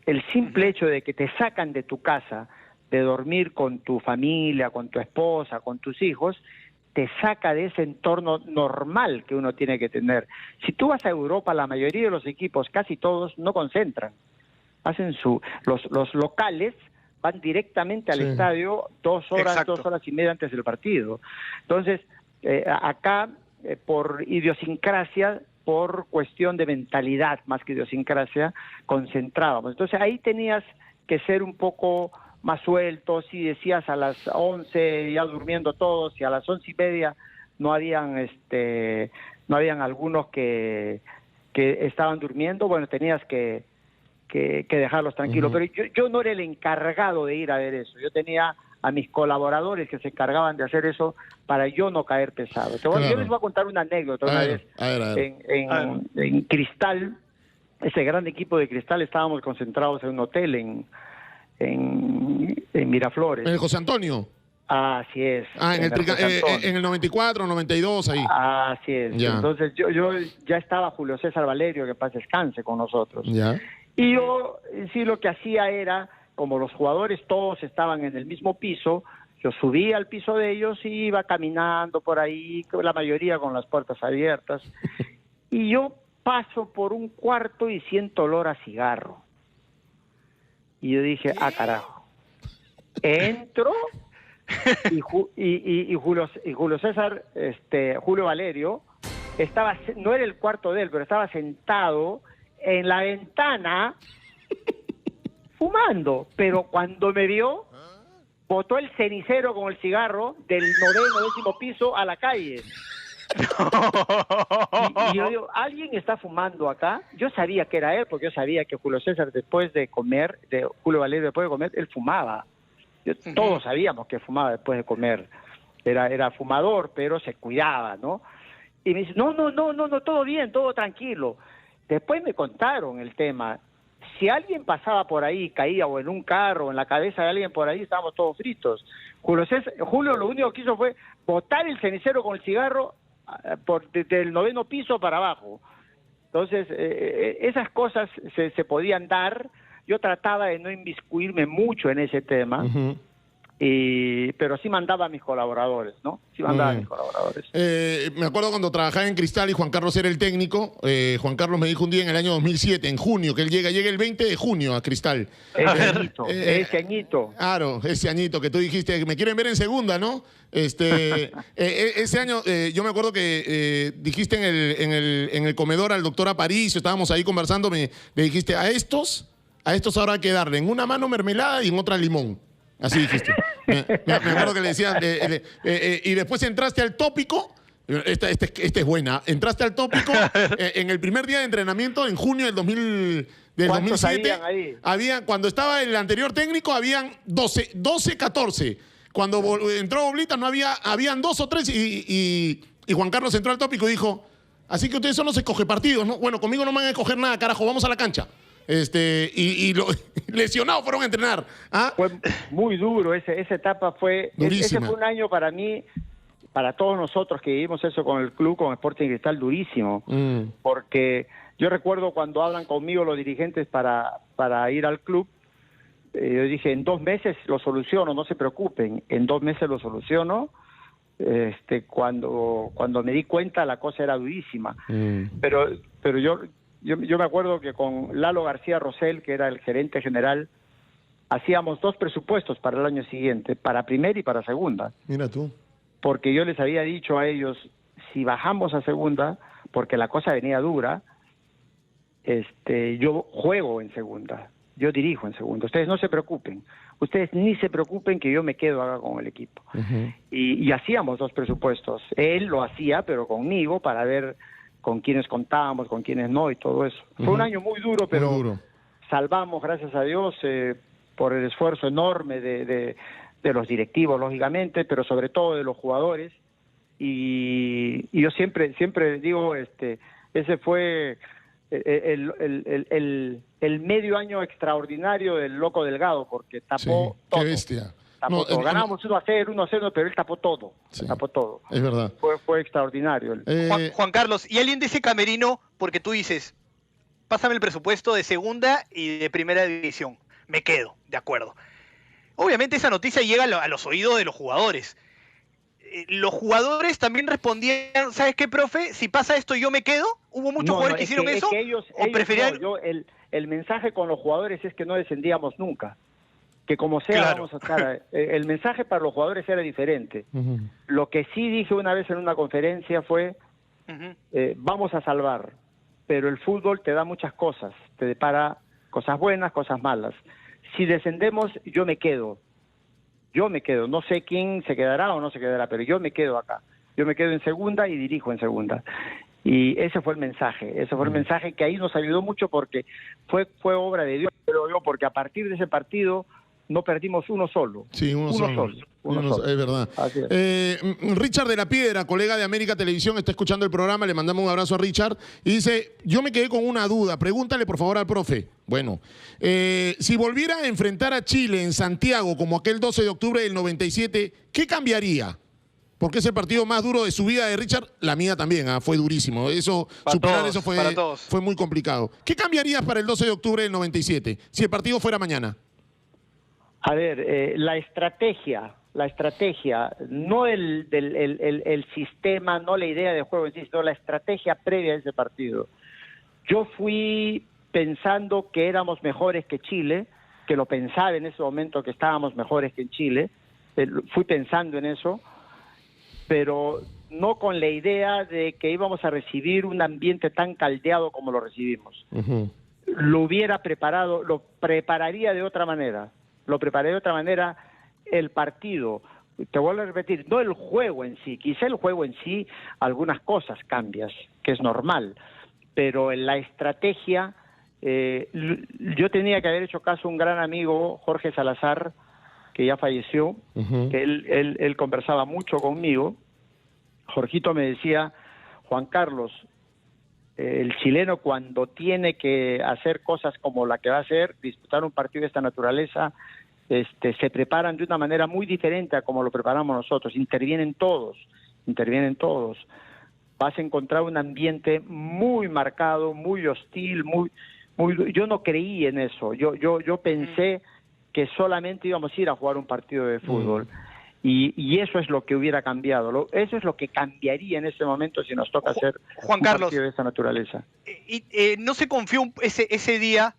[SPEAKER 3] El simple hecho de que te sacan de tu casa, de dormir con tu familia, con tu esposa, con tus hijos, te saca de ese entorno normal que uno tiene que tener. Si tú vas a Europa, la mayoría de los equipos, casi todos, no concentran. Hacen los locales van directamente al estadio 2 horas, Exacto. 2 horas y media antes del partido. Entonces, acá, por idiosincrasia, por cuestión de mentalidad más que idiosincrasia, concentrábamos. Entonces ahí tenías que ser un poco más suelto. Si decías a las 11 ya durmiendo todos y a las 11:30 no habían algunos que estaban durmiendo, bueno, tenías que dejarlos tranquilos. Pero yo no era el encargado de ir a ver eso. Yo tenía a mis colaboradores que se encargaban de hacer eso para yo no caer pesado. Yo les voy a contar una anécdota. Una vez en Cristal, ese gran equipo de Cristal, estábamos concentrados en un hotel en Miraflores.
[SPEAKER 2] ¿En el José Antonio?
[SPEAKER 3] Así es.
[SPEAKER 2] En el 94, 92, ahí.
[SPEAKER 3] Así es. Ya. Entonces yo ya estaba Julio César Valerio, que paz descanse, con nosotros.
[SPEAKER 2] Ya.
[SPEAKER 3] Y yo sí lo que hacía era, como los jugadores todos estaban en el mismo piso, yo subía al piso de ellos y iba caminando por ahí, la mayoría con las puertas abiertas. Y yo paso por un cuarto y siento olor a cigarro. Y yo dije, carajo. Entro y Julio César, Julio Valerio, no era el cuarto de él, pero estaba sentado en la ventana fumando. Pero cuando me vio, botó el cenicero con el cigarro del 9º piso a la calle. Y yo digo, ¿alguien está fumando acá? Yo sabía que era él, porque yo sabía que Julio César, después de comer, Julio Valerio después de comer, él fumaba. Todos sabíamos que fumaba después de comer. Era fumador, pero se cuidaba, ¿no? Y me dice, no, todo bien, todo tranquilo. Después me contaron el tema. Si alguien pasaba por ahí, caía o en un carro o en la cabeza de alguien por ahí, estábamos todos fritos. Julio lo único que hizo fue botar el cenicero con el cigarro desde el 9º piso para abajo. Entonces, esas cosas se podían dar. Yo trataba de no inmiscuirme mucho en ese tema, pero sí mandaba a mis colaboradores, ¿no? Sí mandaba a mis colaboradores.
[SPEAKER 2] Me acuerdo cuando trabajaba en Cristal y Juan Carlos era el técnico. Juan Carlos me dijo un día en el año 2007, en junio, que él llega el 20 de junio a Cristal.
[SPEAKER 3] Ese añito.
[SPEAKER 2] Claro, ese añito que tú dijiste, que me quieren ver en segunda, ¿no? Ese año, yo me acuerdo que dijiste en el comedor al doctor Aparicio, estábamos ahí conversando, le dijiste, a estos ahora hay que darle en una mano mermelada y en otra limón. Así dijiste. Me acuerdo que le decían. Y después entraste al tópico. Esta es buena. Entraste al tópico en el primer día de entrenamiento en junio del 2007. Cuando estaba el anterior técnico, habían 12, 14. Cuando entró Oblita, habían 2 o 3 y Juan Carlos entró al tópico y dijo, así que ustedes solo se coge partidos, ¿no? Bueno, conmigo no me van a coger nada, carajo, vamos a la cancha. Lesionados fueron a entrenar.
[SPEAKER 3] Fue muy duro, esa etapa fue durísima. Ese fue un año para mí, para todos nosotros que vivimos eso con el club, con Sporting Cristal, durísimo. Porque yo recuerdo cuando hablan conmigo los dirigentes para ir al club, yo dije, en 2 meses lo soluciono, no se preocupen, en 2 meses lo soluciono. Cuando me di cuenta la cosa era durísima. Pero yo me acuerdo que con Lalo García Rosell, que era el gerente general, hacíamos 2 presupuestos para el año siguiente, para primera y para segunda.
[SPEAKER 2] Mira tú.
[SPEAKER 3] Porque yo les había dicho a ellos, si bajamos a segunda, porque la cosa venía dura, yo juego en segunda, yo dirijo en segunda. Ustedes no se preocupen, ustedes ni se preocupen que yo me quedo acá con el equipo. Y hacíamos 2 presupuestos. Él lo hacía, pero conmigo, para ver con quiénes contábamos, con quiénes no y todo eso. Fue un año muy duro, pero salvamos, gracias a Dios, por el esfuerzo enorme de los directivos, lógicamente, pero sobre todo de los jugadores. Y yo siempre digo, ese fue el medio año extraordinario del Loco Delgado, porque tapó todo.
[SPEAKER 2] ¡Qué bestia!
[SPEAKER 3] Ganamos 1-0, pero él tapó todo. Tapó todo.
[SPEAKER 2] Es verdad.
[SPEAKER 3] Fue extraordinario.
[SPEAKER 4] Juan Carlos, y alguien de ese camerino, porque tú dices, pásame el presupuesto de segunda y de primera división. Me quedo, de acuerdo. Obviamente esa noticia llega a los oídos de los jugadores. Los jugadores también respondían, ¿sabes qué, profe? Si pasa esto, yo me quedo. ¿Hubo muchos jugadores que hicieron eso? ¿O preferían?
[SPEAKER 3] El mensaje con los jugadores es que no descendíamos nunca. Que como sea, vamos a estar. El mensaje para los jugadores era diferente. Lo que sí dije una vez en una conferencia fue, vamos a salvar, pero el fútbol te da muchas cosas, te depara cosas buenas, cosas malas. Si descendemos, yo me quedo, no sé quién se quedará o no se quedará, pero yo me quedo acá. yo me quedo en segunda y dirijo en segunda. Y ese fue el mensaje, que ahí nos ayudó mucho porque fue obra de Dios, creo yo, porque a partir de ese partido no perdimos uno solo.
[SPEAKER 2] Sí, uno solo. Es verdad. Richard de la Piedra, colega de América Televisión, está escuchando el programa, le mandamos un abrazo a Richard y dice, yo me quedé con una duda, pregúntale por favor al profe. Bueno, si volviera a enfrentar a Chile en Santiago como aquel 12 de octubre del 97, ¿qué cambiaría? Porque es el partido más duro de su vida de Richard, la mía también, fue durísimo. Superar eso fue muy complicado. ¿Qué cambiarías para el 12 de octubre del 97 si el partido fuera mañana?
[SPEAKER 3] A ver, la estrategia, no el sistema, no la idea de juego en sí, sino la estrategia previa a ese partido. Yo fui pensando que éramos mejores que Chile, que lo pensaba en ese momento que estábamos mejores que en Chile, fui pensando en eso, pero no con la idea de que íbamos a recibir un ambiente tan caldeado como lo recibimos. Lo prepararía de otra manera. El partido, te vuelvo a repetir, no el juego en sí, quizá el juego en sí, algunas cosas cambias, que es normal, pero en la estrategia, yo tenía que haber hecho caso a un gran amigo, Jorge Salazar, que ya falleció, que él conversaba mucho conmigo. Jorgito me decía, Juan Carlos, el chileno cuando tiene que hacer cosas como la que va a hacer, disputar un partido de esta naturaleza, se preparan de una manera muy diferente a como lo preparamos nosotros, intervienen todos, vas a encontrar un ambiente muy marcado, muy hostil, muy yo no creí en eso, yo pensé que solamente íbamos a ir a jugar un partido de fútbol. Y eso es lo que hubiera cambiado, eso es lo que cambiaría en ese momento si nos toca hacer
[SPEAKER 4] Juan
[SPEAKER 3] un
[SPEAKER 4] Carlos,
[SPEAKER 3] partido de esa naturaleza.
[SPEAKER 4] No se confió ese día,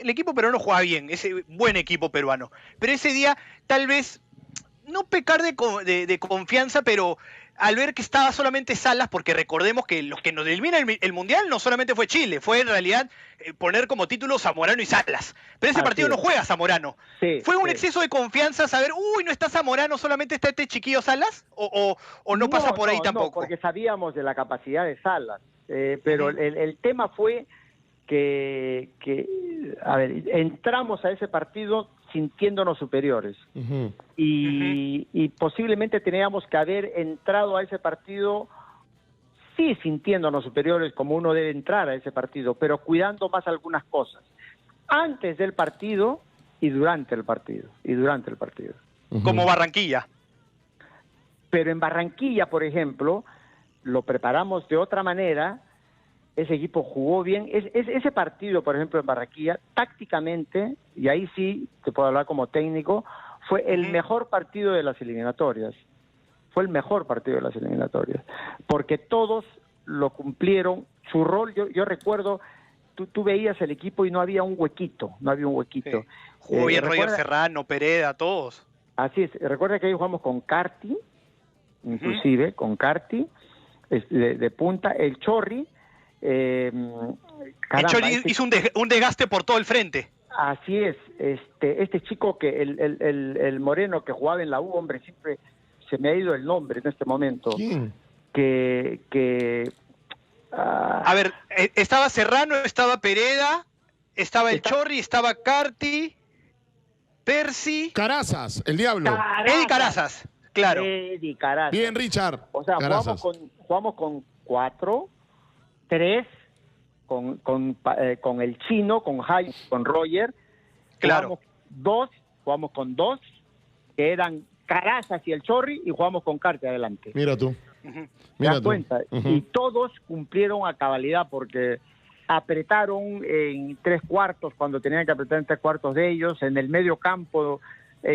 [SPEAKER 4] el equipo peruano jugaba bien, ese buen equipo peruano, pero ese día tal vez no pecar de confianza, pero al ver que estaba solamente Salas, porque recordemos que los que nos eliminan el Mundial no solamente fue Chile, fue en realidad poner como título Zamorano y Salas. Pero ese partido no juega Zamorano. ¿Fue un exceso de confianza saber, no está Zamorano, solamente está este chiquillo Salas? ¿O no pasa por ahí tampoco?
[SPEAKER 3] No, porque sabíamos de la capacidad de Salas. Pero el tema fue que, a ver, entramos a ese partido sintiéndonos superiores. Y posiblemente teníamos que haber entrado a ese partido sí sintiéndonos superiores como uno debe entrar a ese partido, pero cuidando más algunas cosas antes del partido y durante el partido.
[SPEAKER 4] Como Barranquilla.
[SPEAKER 3] Pero en Barranquilla, por ejemplo, lo preparamos de otra manera. Ese equipo jugó bien. Ese partido, por ejemplo, en Barranquilla, tácticamente, y ahí sí te puedo hablar como técnico, fue el mejor partido de las eliminatorias. Porque todos lo cumplieron, su rol. Yo recuerdo, tú veías el equipo y no había un huequito. Sí.
[SPEAKER 4] Jugó bien Roger Serrano, Pereda, todos.
[SPEAKER 3] Así es. Recuerda que ahí jugamos con Carti, inclusive, con Carti, de punta, el Chorri.
[SPEAKER 4] Chorri hizo un desgaste por todo el frente.
[SPEAKER 3] Así es, este chico que el moreno que jugaba en la U, hombre, siempre se me ha ido el nombre en este momento.
[SPEAKER 2] ¿Quién?
[SPEAKER 3] A
[SPEAKER 4] ver, estaba Serrano, estaba Pereda, estaba el Chorri, estaba Carti, Percy,
[SPEAKER 2] Carazas, el diablo.
[SPEAKER 4] Eddie Carazas, claro.
[SPEAKER 3] Eddie Carazas.
[SPEAKER 2] Bien, Richard.
[SPEAKER 3] O sea, jugamos con 4, 3, con el chino, con Jai, con Roger.
[SPEAKER 4] Claro.
[SPEAKER 3] Jugamos con 2, que eran Carazas y el Chorri, y jugamos con Carti adelante.
[SPEAKER 2] Mira tú.
[SPEAKER 3] ¿Te das cuenta? Y todos cumplieron a cabalidad porque apretaron en 3 cuartos cuando tenían que apretar en 3 cuartos de ellos, en el medio campo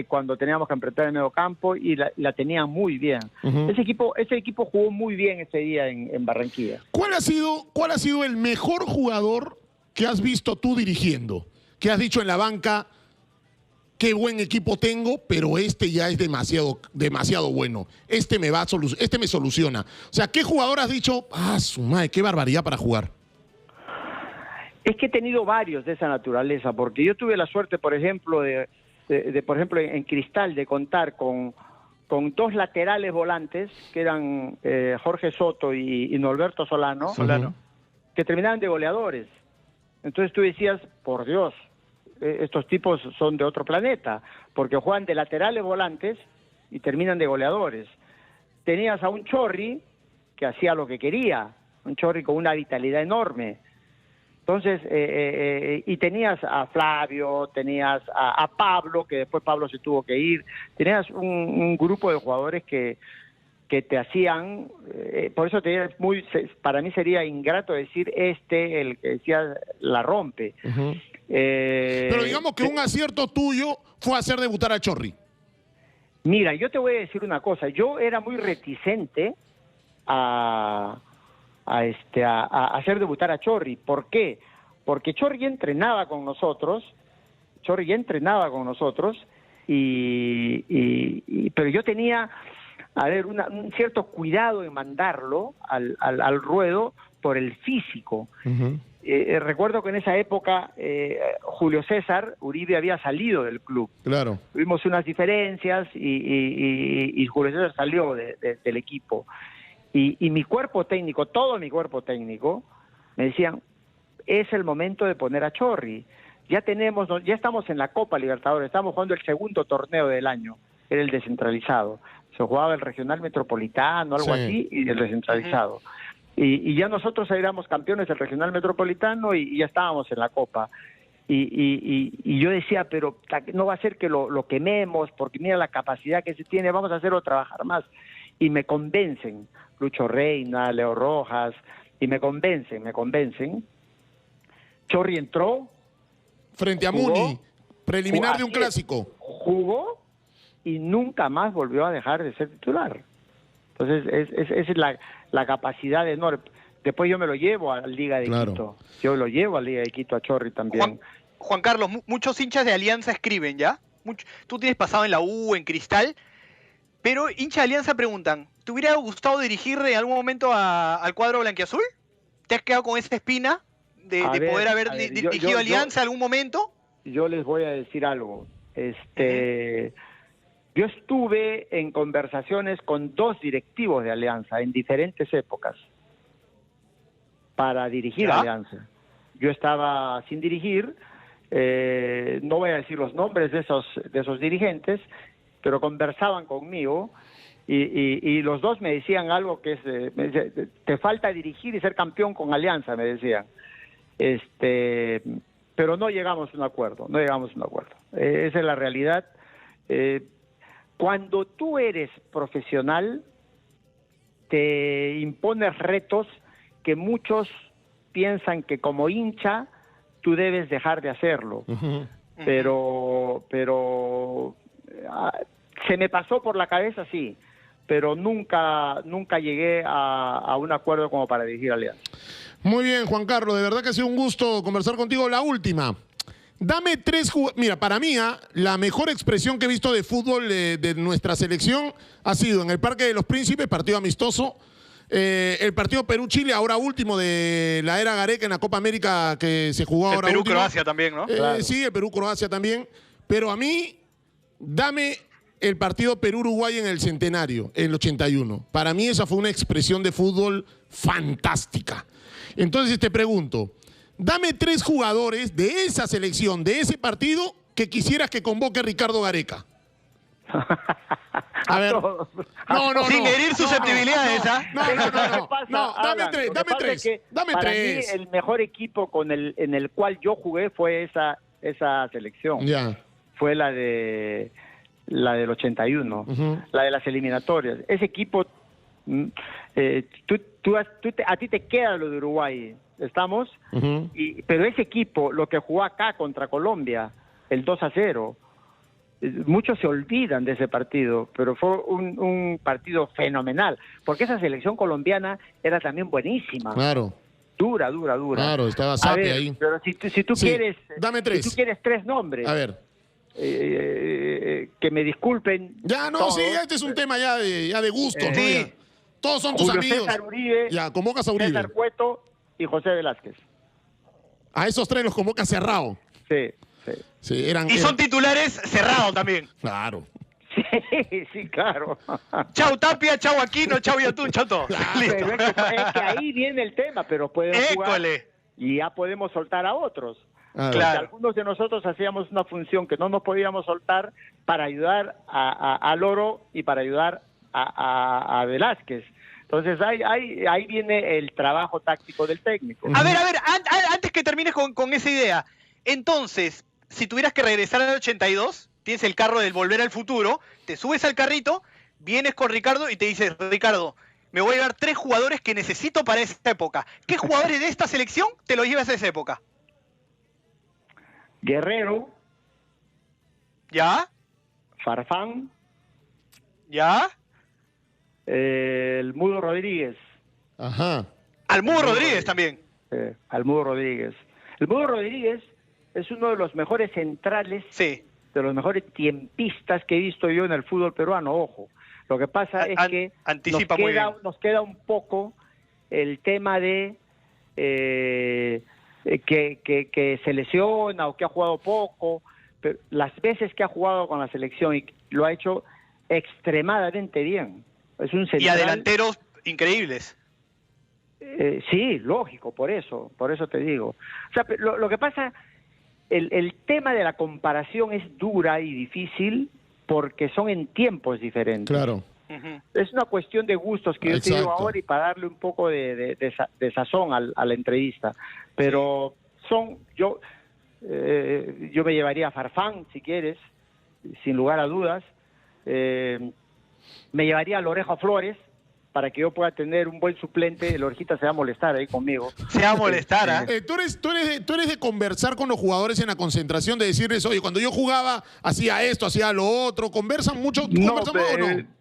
[SPEAKER 3] cuando teníamos que apretar en el medio campo, y la tenían muy bien. Ese equipo jugó muy bien ese día en Barranquilla.
[SPEAKER 2] ¿Cuál ha sido el mejor jugador que has visto tú dirigiendo? Que has dicho en la banca, qué buen equipo tengo, pero este ya es demasiado bueno. Este me soluciona. O sea, ¿qué jugador has dicho? Su madre, qué barbaridad para jugar.
[SPEAKER 3] Es que he tenido varios de esa naturaleza, porque yo tuve la suerte, por ejemplo, por ejemplo, en Cristal, de contar con con dos laterales volantes, que eran Jorge Soto y Norberto Solano, que terminaban de goleadores. Entonces tú decías, por Dios, estos tipos son de otro planeta, porque juegan de laterales volantes y terminan de goleadores. Tenías a un Chorri que hacía lo que quería, un Chorri con una vitalidad enorme. Entonces, y tenías a Flavio, tenías a Pablo, que después Pablo se tuvo que ir, tenías un grupo de jugadores que te hacían, por eso para mí sería ingrato decir el que decía la rompe.
[SPEAKER 2] Pero digamos que un acierto tuyo fue hacer debutar a Chorri.
[SPEAKER 3] Mira, yo te voy a decir una cosa, yo era muy reticente a hacer debutar a Chorri. ¿Por qué? Porque Chorri ya entrenaba con nosotros, pero yo tenía, un cierto cuidado en mandarlo al ruedo por el físico. Recuerdo que en esa época Julio César Uribe había salido del club.
[SPEAKER 2] Claro.
[SPEAKER 3] Tuvimos unas diferencias y Julio César salió del equipo. Y mi cuerpo técnico, todo mi cuerpo técnico, me decían, es el momento de poner a Chorri. Ya estamos en la Copa Libertadores, estamos jugando el segundo torneo del año, era el descentralizado. Se jugaba el regional metropolitano, algo así, y el descentralizado. Y ya nosotros éramos campeones del regional metropolitano y ya estábamos en la Copa. Y yo decía, pero no va a ser que lo quememos, porque mira la capacidad que se tiene, vamos a hacerlo trabajar más. Y me convencen, Lucho Reina, Leo Rojas, y me convencen. Chorri entró.
[SPEAKER 2] Frente a Muni, preliminar de un clásico.
[SPEAKER 3] Jugó y nunca más volvió a dejar de ser titular. Entonces, esa es la capacidad enorme. Después yo me lo llevo a la Liga de Quito. Yo lo llevo a la Liga de Quito a Chorri también.
[SPEAKER 4] Juan Carlos, muchos hinchas de Alianza escriben, ¿ya? Tú tienes pasado en la U, en Cristal, pero hinchas de Alianza preguntan, ¿te hubiera gustado dirigir en algún momento al cuadro blanquiazul? ¿Te has quedado con esa espina de poder haber dirigido Alianza en algún momento?
[SPEAKER 3] Yo les voy a decir algo. Yo estuve en conversaciones con dos directivos de Alianza en diferentes épocas para dirigir Alianza. Yo estaba sin dirigir, no voy a decir los nombres de esos dirigentes, pero conversaban conmigo y los dos me decían algo que es, te falta dirigir y ser campeón con Alianza, me decían. Pero no llegamos a un acuerdo, esa es la realidad. Cuando tú eres profesional, te impones retos que muchos piensan que como hincha tú debes dejar de hacerlo. Pero se me pasó por la cabeza, sí, pero nunca llegué a un acuerdo como para dirigir Alianza.
[SPEAKER 2] Muy bien, Juan Carlos, de verdad que ha sido un gusto conversar contigo. La última. Dame tres jugadores. Mira, para mí, la mejor expresión que he visto de fútbol de nuestra selección ha sido en el Parque de los Príncipes, partido amistoso. El partido Perú-Chile, ahora último de la era Gareca en la Copa América que se jugó ahora último.
[SPEAKER 4] Perú-Croacia también, ¿no?
[SPEAKER 2] Claro. Sí, el Perú-Croacia también. Pero a mí, dame el partido Perú-Uruguay en el Centenario, en el 81. Para mí esa fue una expresión de fútbol fantástica. Entonces te pregunto, dame tres jugadores de esa selección, de ese partido, que quisieras que convoque Ricardo Gareca. A ver. No.
[SPEAKER 4] Sin herir susceptibilidades,
[SPEAKER 2] No, dame tres.
[SPEAKER 3] Para mí el mejor equipo en el cual yo jugué fue esa selección.
[SPEAKER 2] Ya.
[SPEAKER 3] Fue la del 81, la de las eliminatorias. Ese equipo, a ti te queda lo de Uruguay, ¿estamos? Pero ese equipo, lo que jugó acá contra Colombia, el 2-0, muchos se olvidan de ese partido, pero fue un partido fenomenal, porque esa selección colombiana era también buenísima.
[SPEAKER 2] Claro.
[SPEAKER 3] Dura.
[SPEAKER 2] Claro, estaba Sapi ahí.
[SPEAKER 3] Pero si tú quieres...
[SPEAKER 2] Dame tres.
[SPEAKER 3] Si tú quieres tres nombres.
[SPEAKER 2] A ver.
[SPEAKER 3] Que me disculpen.
[SPEAKER 2] Ya, no, todos. Sí, este es un tema ya de gusto.
[SPEAKER 3] Sí.
[SPEAKER 2] Todos son tus amigos.
[SPEAKER 3] César Uribe,
[SPEAKER 2] ya, convocas a Uribe.
[SPEAKER 3] César Cueto y José Velázquez.
[SPEAKER 2] A esos tres los convocas cerrado.
[SPEAKER 3] Sí.
[SPEAKER 4] Son titulares cerrados también.
[SPEAKER 2] Claro.
[SPEAKER 3] Sí, claro.
[SPEAKER 4] Chau Tapia, chau Aquino, chau Yotun, chau todo. Listo.
[SPEAKER 3] Pero es que ahí viene el tema, pero pueden jugar
[SPEAKER 4] École.
[SPEAKER 3] y ya podemos soltar a otros.
[SPEAKER 2] Ah,
[SPEAKER 4] Claro.
[SPEAKER 3] Algunos de nosotros hacíamos una función que no nos podíamos soltar para ayudar a Loro y para ayudar a Velázquez. Entonces ahí viene el trabajo táctico del técnico.
[SPEAKER 4] A ver, antes que termines con esa idea. Entonces, si tuvieras que regresar al 82, tienes el carro del Volver al Futuro, te subes al carrito, vienes con Ricardo y te dices, Ricardo, me voy a llevar 3 jugadores que necesito para esa época. ¿Qué jugadores de esta selección te los llevas a esa época?
[SPEAKER 3] Guerrero,
[SPEAKER 4] ¿Ya?
[SPEAKER 3] Farfán,
[SPEAKER 4] ¿Ya?
[SPEAKER 3] el Mudo Rodríguez.
[SPEAKER 2] Ajá.
[SPEAKER 4] Al Mudo Rodríguez también.
[SPEAKER 3] Al Mudo Rodríguez. El Mudo Rodríguez es uno de los mejores centrales,
[SPEAKER 4] Sí.
[SPEAKER 3] de los mejores tiempistas que he visto yo en el fútbol peruano, ojo. Lo que pasa es que
[SPEAKER 4] anticipa muy bien.
[SPEAKER 3] nos queda un poco el tema de que se lesiona o que ha jugado poco, pero las veces que ha jugado con la selección y lo ha hecho extremadamente bien. Es un central,
[SPEAKER 4] Y a delanteros increíbles.
[SPEAKER 3] sí, lógico, por eso te digo. O sea, lo que pasa, el tema de la comparación es dura y difícil porque son en tiempos diferentes.
[SPEAKER 2] Claro.
[SPEAKER 4] Ujú.
[SPEAKER 3] Es una cuestión de gustos que yo te digo
[SPEAKER 2] Exacto.
[SPEAKER 3] ahora y para darle un poco de sazón a la entrevista. Pero yo me llevaría a Farfán, si quieres, sin lugar a dudas. Me llevaría a Lorejo Flores para que yo pueda tener un buen suplente. El Orejita se va a molestar ahí conmigo.
[SPEAKER 4] Se va a molestar, ¿ah?
[SPEAKER 2] ¿Tú eres de conversar con los jugadores en la concentración, de decirles, oye, cuando yo jugaba hacía esto, hacía lo otro? ¿Conversan mucho? ¿Conversan o no?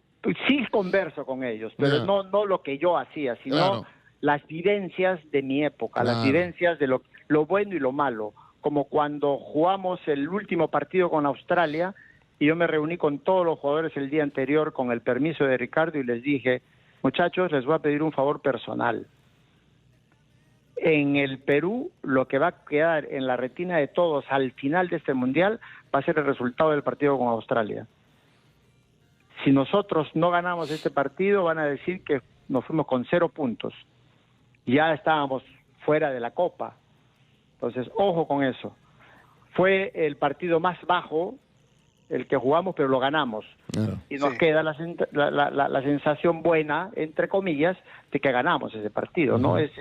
[SPEAKER 3] Sí converso con ellos, pero
[SPEAKER 2] Ya.
[SPEAKER 3] no lo que yo hacía, sino
[SPEAKER 2] Claro.
[SPEAKER 3] las vivencias de mi época,
[SPEAKER 2] Claro.
[SPEAKER 3] las vivencias de lo bueno y lo malo, como cuando jugamos el último partido con Australia y yo me reuní con todos los jugadores el día anterior con el permiso de Ricardo y les dije, muchachos, les voy a pedir un favor personal. En el Perú, lo que va a quedar en la retina de todos al final de este Mundial va a ser el resultado del partido con Australia. Si nosotros no ganamos este partido, van a decir que nos fuimos con 0 puntos. Ya estábamos fuera de la Copa. Entonces, ojo con eso. Fue el partido más bajo el que jugamos, pero lo ganamos.
[SPEAKER 2] Claro.
[SPEAKER 3] Y nos
[SPEAKER 4] Sí.
[SPEAKER 3] queda la sensación buena, entre comillas, de que ganamos ese partido, ¿no? Es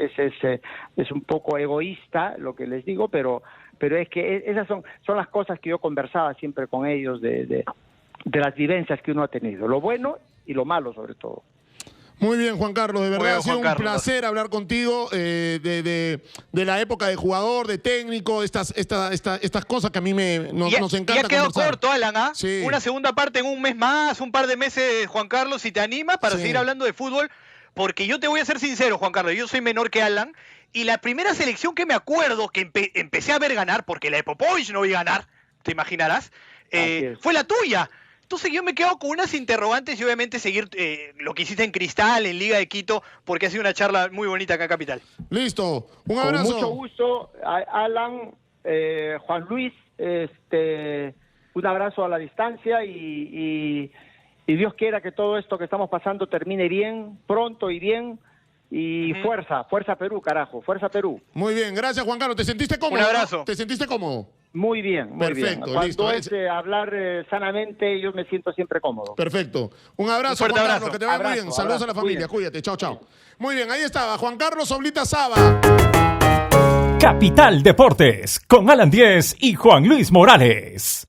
[SPEAKER 3] un poco egoísta lo que les digo, pero es que esas son las cosas que yo conversaba siempre con ellos de las vivencias que uno ha tenido, lo bueno y lo malo sobre todo.
[SPEAKER 2] Muy bien, Juan Carlos, de
[SPEAKER 4] Muy
[SPEAKER 2] verdad
[SPEAKER 4] bien,
[SPEAKER 2] ha sido
[SPEAKER 4] Juan
[SPEAKER 2] un
[SPEAKER 4] Carlos.
[SPEAKER 2] placer hablar contigo de la época de jugador, de técnico, estas cosas que a mí nos encanta
[SPEAKER 4] y ha quedado
[SPEAKER 2] conversar.
[SPEAKER 4] corto, Alan, ¿ah?
[SPEAKER 2] Sí.
[SPEAKER 4] Una segunda parte en un mes más, un par de meses, Juan Carlos, si te animas para
[SPEAKER 2] Sí.
[SPEAKER 4] seguir hablando de fútbol, porque yo te voy a ser sincero, Juan Carlos, yo soy menor que Alan, y la primera selección que me acuerdo que empecé a ver ganar, porque la de Popovich no vi ganar, te imaginarás,
[SPEAKER 3] Así es.
[SPEAKER 4] fue la tuya. Entonces yo me quedo con unas interrogantes y obviamente seguir lo que hiciste en Cristal, en Liga de Quito, porque ha sido una charla muy bonita acá en Capital.
[SPEAKER 2] Listo, un
[SPEAKER 3] Con
[SPEAKER 2] abrazo.
[SPEAKER 3] mucho gusto, Alan, Juan Luis, un abrazo a la distancia y Dios quiera que todo esto que estamos pasando termine bien, pronto y bien. Y fuerza Perú, carajo, fuerza Perú.
[SPEAKER 2] Muy bien, gracias, Juan Carlos. ¿Te sentiste cómodo?
[SPEAKER 4] Un abrazo.
[SPEAKER 2] ¿Te sentiste cómodo?
[SPEAKER 3] Muy bien, muy
[SPEAKER 2] Perfecto,
[SPEAKER 3] bien. Cuando
[SPEAKER 2] listo.
[SPEAKER 3] es hablar sanamente, yo me siento siempre cómodo.
[SPEAKER 2] Perfecto. Un abrazo,
[SPEAKER 4] Un fuerte
[SPEAKER 2] Juan
[SPEAKER 4] abrazo.
[SPEAKER 2] Carlos, que te vaya muy
[SPEAKER 3] Abrazo,
[SPEAKER 2] bien. Saludos a la
[SPEAKER 3] abrazo.
[SPEAKER 2] familia,
[SPEAKER 3] Cuídense.
[SPEAKER 2] cuídate. Chao, chao. Muy bien, ahí estaba Juan Carlos Oblita Saba.
[SPEAKER 1] Capital Deportes con Alan Diez y Juan Luis Morales.